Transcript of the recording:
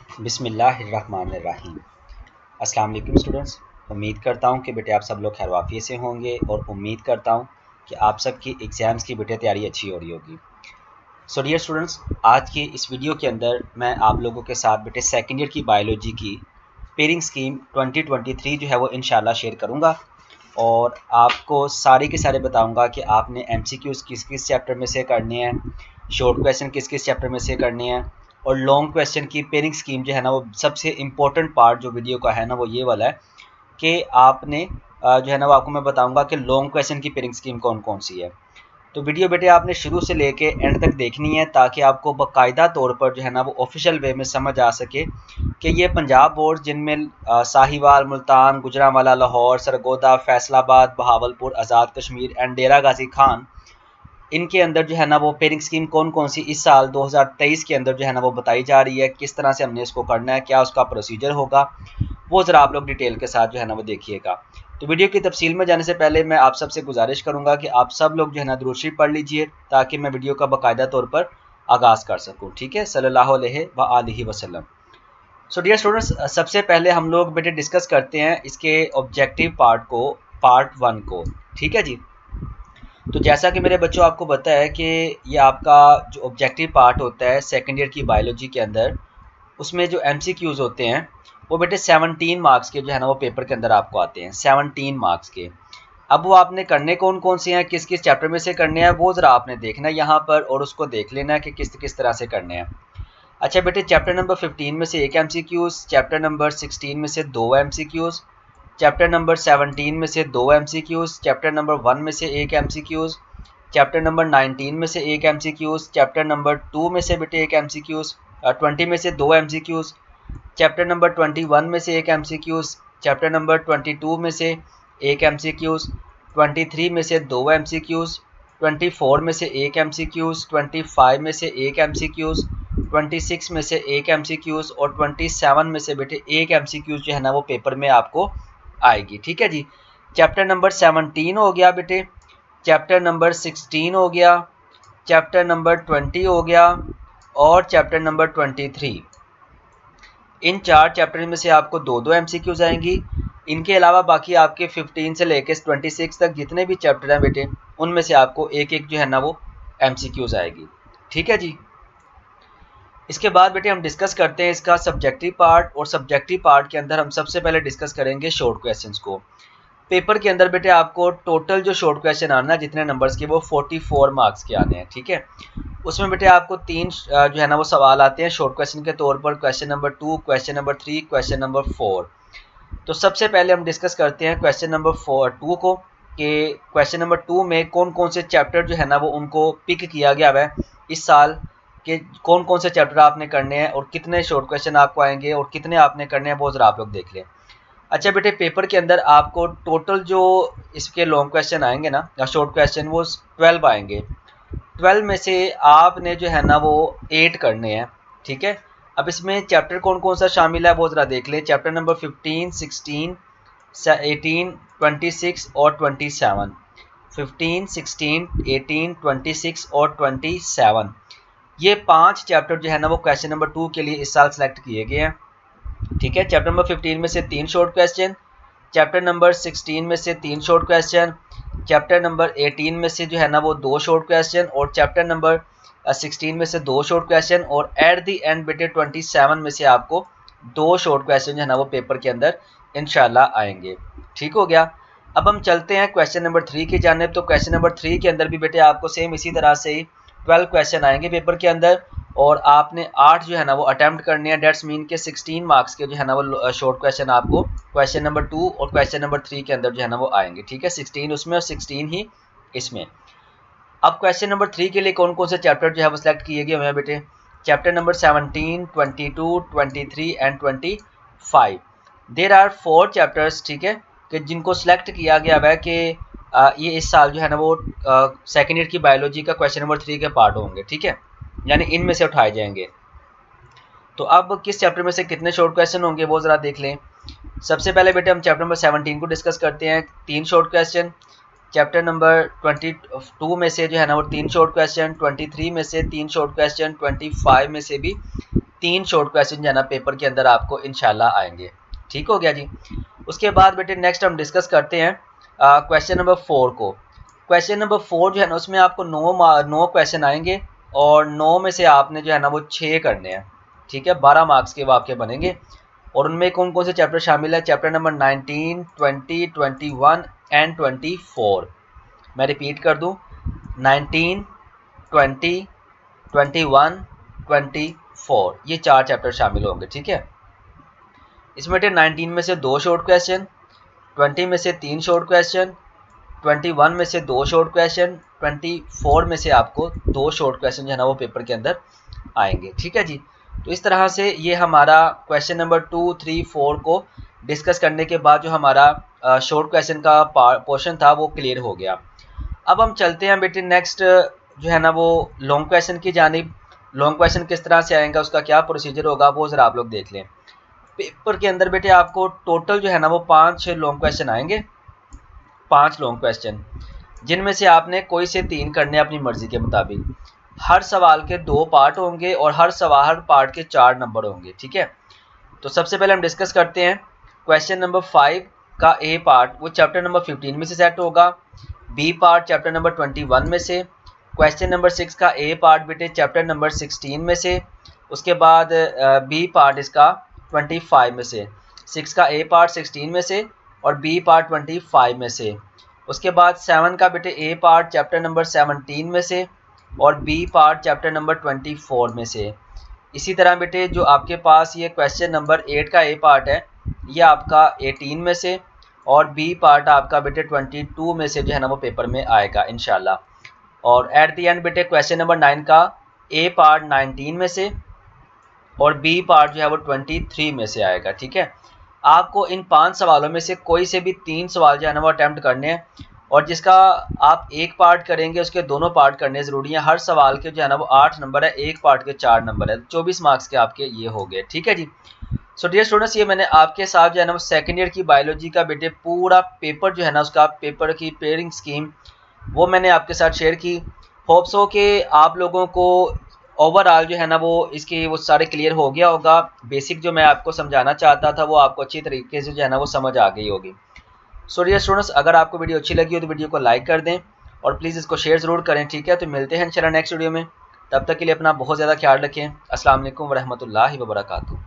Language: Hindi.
बिस्मिल्लाहिर्रहमानिर्रहीम। अस्सलाम वालेकुम स्टूडेंट्स। उम्मीद करता हूँ कि बेटे आप सब लोग खैर वाफियत से होंगे और उम्मीद करता हूँ कि आप सबकी एग्ज़ाम्स की बेटे तैयारी अच्छी हो रही होगी। सो डियर स्टूडेंट्स, आज की इस वीडियो के अंदर मैं आप लोगों के साथ बेटे सेकेंड ईयर की बायोलॉजी की पेयरिंग स्कीम 2023 जो है वो इंशाल्लाह शेयर करूँगा और आपको सारे के सारे बताऊँगा कि आपने MCQs किस किस चैप्टर में से करने हैं, शॉर्ट क्वेश्चन किस किस चैप्टर में से करने हैं और लॉन्ग क्वेश्चन की पेयरिंग स्कीम जो है ना वो सबसे इम्पोर्टेंट पार्ट जो वीडियो का है ना वो ये वाला है कि आपने जो है ना वो आपको मैं बताऊंगा कि लॉन्ग क्वेश्चन की पेयरिंग स्कीम कौन कौन सी है। तो वीडियो बेटे आपने शुरू से लेके एंड तक देखनी है ताकि आपको बाकायदा तौर पर जो है ना वो ऑफिशियल वे में समझ आ सके कि ये पंजाब बोर्ड जिनमें साहिवाल, मुल्तान, गुजरांवाला, लाहौर, सरगोदा, फैसलाबाद, बहावलपुर, आज़ाद कश्मीर एंड डेरा गाजी खान, इनके अंदर जो है ना वो पेयरिंग स्कीम कौन कौन सी इस साल 2023 के अंदर जो है ना वो बताई जा रही है, किस तरह से हमने इसको करना है, क्या उसका प्रोसीजर होगा, वो ज़रा आप लोग डिटेल के साथ जो है ना वो देखिएगा। तो वीडियो की तफसील में जाने से पहले मैं आप सबसे गुजारिश करूंगा कि आप सब लोग जो है ना दुरूद शरीफ पढ़ लीजिए ताकि मैं वीडियो का बाकायदा तौर पर आगाज़ कर सकूँ। ठीक है, सल्लल्लाहु अलैहि वसल्लम। सो डियर स्टूडेंट्स, सबसे पहले हम लोग बेटे डिस्कस करते हैं इसके ऑब्जेक्टिव पार्ट को, पार्ट 1 को। ठीक है जी। तो जैसा कि मेरे बच्चों आपको पता है कि ये आपका जो ऑब्जेक्टिव पार्ट होता है सेकेंड ईयर की बायोलॉजी के अंदर, उसमें जो MCQs होते हैं वो बेटे 17 मार्क्स के जो है ना वो पेपर के अंदर आपको आते हैं, 17 मार्क्स के। अब वो आपने करने कौन कौन से हैं, किस किस चैप्टर में से करने हैं, वो ज़रा आपने देखना है यहाँ पर और उसको देख लेना है कि किस किस तरह से करने हैं। अच्छा बेटे, चैप्टर नंबर 15 में से एक MCQs, चैप्टर नंबर 16 में से 2 MCQs, चैप्टर नंबर 17 में से 2 MCQs, चैप्टर नंबर 1 में से एक MCQs, चैप्टर नंबर 19 में से एक MCQs, चैप्टर नंबर 2 में से बेटे एक MCQs, 20 में से 2 MCQs, चैप्टर नंबर 21 में से एक MCQs, चैप्टर नंबर 22 में से एक MCQs, 23 में से 2 MCQs, 24 में से एक MCQs, 25 में से एक MCQs, 26 में से एक MCQs और 27 में से बेटे एक MCQs जो है ना वो पेपर में आपको आएगी। ठीक है जी। चैप्टर नंबर 17 हो गया बेटे, चैप्टर नंबर 16 हो गया, चैप्टर नंबर 20 हो गया और चैप्टर नंबर 23। इन 4 चैप्टर में से आपको 2-2 MCQs आएंगी। इनके अलावा बाकी आपके 15 से लेकर 26 तक जितने भी चैप्टर हैं बेटे, उनमें से आपको एक एक जो है ना वो MCQs आएगी। ठीक है जी। इसके बाद बेटे हम डिस्कस करते हैं इसका सब्जेक्टिव पार्ट, और सब्जेक्टिव पार्ट के अंदर हम सबसे पहले डिस्कस करेंगे शॉर्ट क्वेश्चंस को। पेपर के अंदर बेटे आपको टोटल जो शॉर्ट क्वेश्चन आना है जितने नंबर्स के, वो 44 मार्क्स के आने हैं। ठीक है, उसमें बेटे आपको 3 जो है ना वो सवाल आते हैं शॉर्ट क्वेश्चन के तौर पर, question number 2, question number 3, question number 4। तो सबसे पहले हम डिस्कस करते हैं क्वेश्चन नंबर 2 को, कि क्वेश्चन नंबर 2 में कौन कौन से चैप्टर जो है ना वो उनको पिक किया गया है इस साल के, कौन कौन से चैप्टर आपने करने हैं और कितने शॉर्ट क्वेश्चन आपको आएंगे और कितने आपने करने हैं, वो ज़रा आप लोग देख लें। अच्छा बेटे, पेपर के अंदर आपको टोटल जो इसके लॉन्ग क्वेश्चन आएंगे ना या शॉर्ट क्वेश्चन, वो 12 आएंगे। 12 में से आपने जो है ना वो 8 करने हैं। ठीक है, अब इसमें चैप्टर कौन कौन सा शामिल है वो ज़रा देख लें। चैप्टर नंबर 15, 16, 18, 26 और 27। 15, 16, 18, 26 और 27, ये 5 चैप्टर जो है ना वो क्वेश्चन नंबर 2 के लिए इस साल सेलेक्ट किए गए हैं। ठीक है, चैप्टर नंबर 15 में से 3 शॉर्ट क्वेश्चन, चैप्टर नंबर 16 में से 3 शॉर्ट क्वेश्चन, चैप्टर नंबर 18 में से जो है ना वो 2 शॉर्ट क्वेश्चन और चैप्टर नंबर 16 में से 2 शॉर्ट क्वेश्चन और एट दी एंड बेटे 27 में से आपको 2 शॉर्ट क्वेश्चन जो है ना वो पेपर के अंदर इंशाल्लाह आएंगे। ठीक हो गया। अब हम चलते हैं क्वेश्चन नंबर 3 की जानिब। तो क्वेश्चन नंबर 3 के अंदर भी बेटे आपको सेम इसी तरह से ही 12 क्वेश्चन आएंगे पेपर के अंदर और आपने 8 जो है ना वो अटैम्प्ट करने हैं। डेट्स मीन के 16 मार्क्स के जो है ना वो शॉर्ट क्वेश्चन आपको क्वेश्चन नंबर 2 और क्वेश्चन नंबर 3 के अंदर जो है ना वो आएंगे। ठीक है, 16 उसमें और 16 ही इसमें। अब क्वेश्चन नंबर 3 के लिए कौन कौन से चैप्टर जो है वो सिलेक्ट किए गए हुए हैं बेटे, chapter number 17, 22, 23 and 25। There are 4 chapters. ठीक है, कि जिनको सिलेक्ट किया गया है कि ये इस साल जो है ना वो सेकेंड ईयर की बायोलॉजी का क्वेश्चन नंबर 3 के पार्ट होंगे। ठीक है, यानी इनमें से उठाए जाएंगे। तो अब किस चैप्टर में से कितने शॉर्ट क्वेश्चन होंगे वो ज़रा देख लें। सबसे पहले बेटे हम चैप्टर नंबर 17 को डिस्कस करते हैं। 3 शॉर्ट क्वेश्चन, चैप्टर नंबर 22 में से जो है ना वो 3 शॉर्ट क्वेश्चन, 23 में से 3 शॉर्ट क्वेश्चन, 25 में से भी 3 शॉर्ट क्वेश्चन जो है ना पेपर के अंदर आपको इंशाल्लाह आएंगे। ठीक हो गया जी। उसके बाद बेटे नेक्स्ट हम डिस्कस करते हैं क्वेश्चन नंबर 4 को। क्वेश्चन नंबर 4 जो है ना उसमें आपको 9 क्वेश्चन आएंगे और 9 में से आपने जो है ना वो 6 करने हैं। ठीक है, 12 मार्क्स के वो आपके बनेंगे और उनमें कौन कौन से चैप्टर शामिल है? Chapter number 19, 20, 21 and 24। मैं रिपीट कर दूं, 19, 20, 21, 24 ये 4 चैप्टर शामिल होंगे। ठीक है, इसमें 19 में से 2 शॉर्ट क्वेश्चन, 20 में से 3 शॉर्ट क्वेश्चन, 21 में से 2 शॉर्ट क्वेश्चन, 24 में से आपको 2 शॉर्ट क्वेश्चन जो है ना वो पेपर के अंदर आएंगे। ठीक है जी। तो इस तरह से ये हमारा क्वेश्चन नंबर 2, 3, 4 को डिस्कस करने के बाद जो हमारा शॉर्ट क्वेश्चन का पोर्शन था वो क्लियर हो गया। अब हम चलते हैं बेटे नेक्स्ट जो है ना वो लॉन्ग क्वेश्चन की जानिब। लॉन्ग क्वेश्चन किस तरह से आएगा, उसका क्या प्रोसीजर होगा वो ज़रा आप लोग देख लें। पेपर के अंदर बेटे आपको टोटल जो है ना वो 5 लॉन्ग क्वेश्चन आएंगे, 5 लॉन्ग क्वेश्चन, जिनमें से आपने कोई से 3 करने अपनी मर्जी के मुताबिक। हर सवाल के 2 पार्ट होंगे और हर पार्ट के 4 नंबर होंगे। ठीक है, तो सबसे पहले हम डिस्कस करते हैं क्वेश्चन नंबर 5 का ए पार्ट, वो चैप्टर नंबर 15 में से सेट होगा। बी पार्ट चैप्टर नंबर 21 में से। क्वेश्चन नंबर 6 का ए पार्ट बेटे चैप्टर नंबर 16 में से। उसके बाद बी पार्ट इसका 25 में से। 6 का ए पार्ट 16 में से और बी पार्ट 25 में से। उसके बाद 7 का बेटे ए पार्ट चैप्टर नंबर 17 में से और बी पार्ट चैप्टर नंबर 24 में से। इसी तरह बेटे जो आपके पास ये क्वेश्चन नंबर 8 का ए पार्ट है ये आपका 18 में से और बी पार्ट आपका बेटे 22 में से जो है ना वो पेपर में आएगा इंशाल्लाह। और एट द एंड बेटे क्वेश्चन नंबर 9 का ए पार्ट 19 में से और बी पार्ट जो है वो 23 में से आएगा। ठीक है, आपको इन 5 सवालों में से कोई से भी 3 सवाल जो है ना वो अटैम्प्ट करने हैं और जिसका आप एक पार्ट करेंगे उसके दोनों पार्ट करने ज़रूरी हैं। हर सवाल के जो है ना वो 8 नंबर है, एक पार्ट के 4 नंबर है, 24 मार्क्स के आपके ये हो गए। ठीक है जी। सो डियर स्टूडेंट्स, ये मैंने आपके साथ जो है ना वो सेकेंड ईयर की बायोलॉजी का बेटे पूरा पेपर जो है ना उसका पेपर की पेयरिंग स्कीम वो मैंने आपके साथ शेयर की। होप्स हो कि आप लोगों को ओवरऑल जो है ना वो इसकी वो सारे क्लियर हो गया होगा। बेसिक जो मैं आपको समझाना चाहता था वो आपको अच्छी तरीके से जो है ना वो समझ आ गई होगी। सो डियर स्टूडेंट्स, अगर आपको वीडियो अच्छी लगी हो तो वीडियो को लाइक कर दें और प्लीज़ इसको शेयर ज़रूर करें। ठीक है, तो मिलते हैं इंशाल्लाह नेक्स्ट वीडियो में। तब तक के लिए अपना बहुत ज़्यादा ख्याल रखें। अस्सलाम वालेकुम वरहमतुल्लाहि वबरकातुहू।